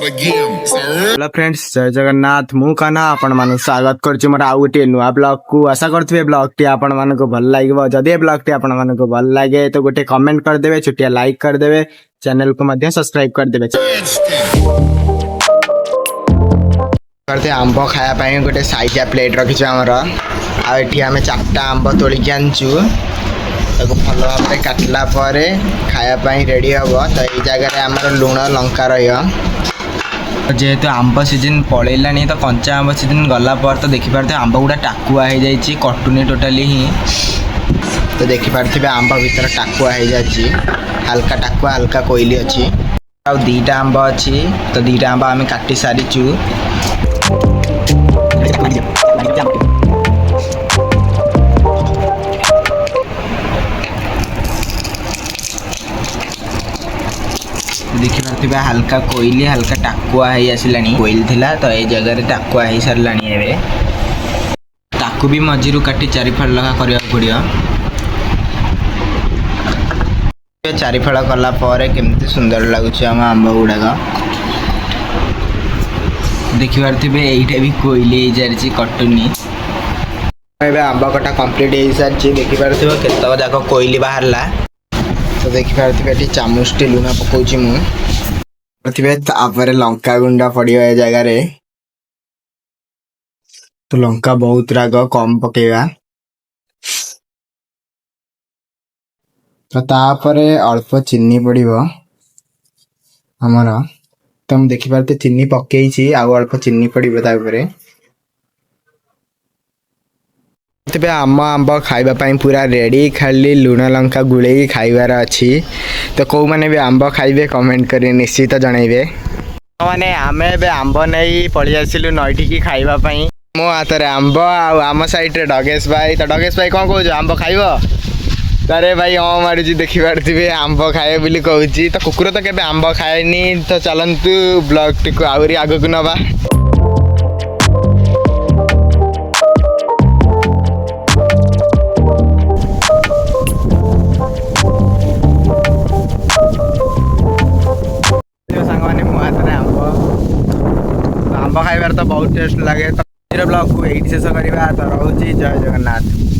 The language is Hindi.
हेलो फ्रेंड्स, जय जगन्नाथ। मु काना आपण मानु स्वागत करछि मोर आउ गोटे नुआ ब्लॉग को। आशा करथिबे ब्लॉग टी आपण मानको भल लागबो। जदि ब्लॉग टी आपण मानको भल लागे तो गोटे कमेंट कर देबे, छोटिया लाइक कर देबे, चैनल को मध्य सब्सक्राइब कर देबे। करते आंबो खाया पाए गोटे साइजा प्लेट रखिछु हमर। आ एठी हमें चारटा आंबो तोली के आनछु। ताको भल भाबरे काटला परे खाया पाए रेडी हबो। तो ए जगह रे हमर लूण लंका रहियो। जेहेतु आंब सीजन पड़ेलानी तो कंचा आंब सीजन गला पर तो देखि पारथे आंब गुडा टाकुआ हो जाइछि, कटुनी टोटाली ही। तो देखि पारथिबे आंब भीतर टाकुआ हो जाइछि, हल्का टाकुआ हल्का कोइली अछि। आ दीटा आंब अछि, तो दीटा आंब आमे काटी सारिछु। देखि पारथिबे हल्का कोइली हल्का टाकुआ है आसिलानी। कोइल थिला तो ए जगह रे टाकुआ है सरलानी। एबे टाकु भी मझिरु काटी चारि फाड़ लगा करिया पड़ियो। चारि फाड़ कला परे केमती सुंदर लागुछि हम आंब गुडाका। देखि पारथिबे एइटा भी कोइली हे जारछि, कटुनी। एबे आंब कटा कंप्लीट हे सारछि। देखि पारथिबे केतक जाको कोइली बाहरला। तो देखि पारथिबे एटी चामुचटी लुण पकोछि मु। पारथिबे तापरे लंका गुंडा पड़ियो ए जगह रे। तो लंका बहुत राग कम पकेगा। तो तापरे अल्प चीनी पड़िबो हमर। तो हम देखि पारते चीनी पकेइछि, आ अल्प चीनी पड़िबो तापरे। तबे आंब खाइबा पाई पूरा रेडी। खाली लुण लंका गुले खाइबार अछि। तो को माने भी आंब खाइबे कमेंट करी निश्चित जनइबे। माने आमे बे आंब नै पळि आसिलु नइठी की खाइबा पाई। मो हातरे आंब आ आम साइड रे डगेश भाई। तो डगेश भाई कोन कहू आंब खाइबो? अरे भाई हां मारुजी। देखि पारथिबे आंब खाए बोली कहूची। तो कुकुर तो केबे आंब खाएनी। तो चलंतु ब्लॉग टी को आउरी आगो को नबा। आंब खाइबार तो बहुत टेस्ट लगे। तो ब्लॉग को एठी शेष करबा। तो रहउची जय जगन्नाथ।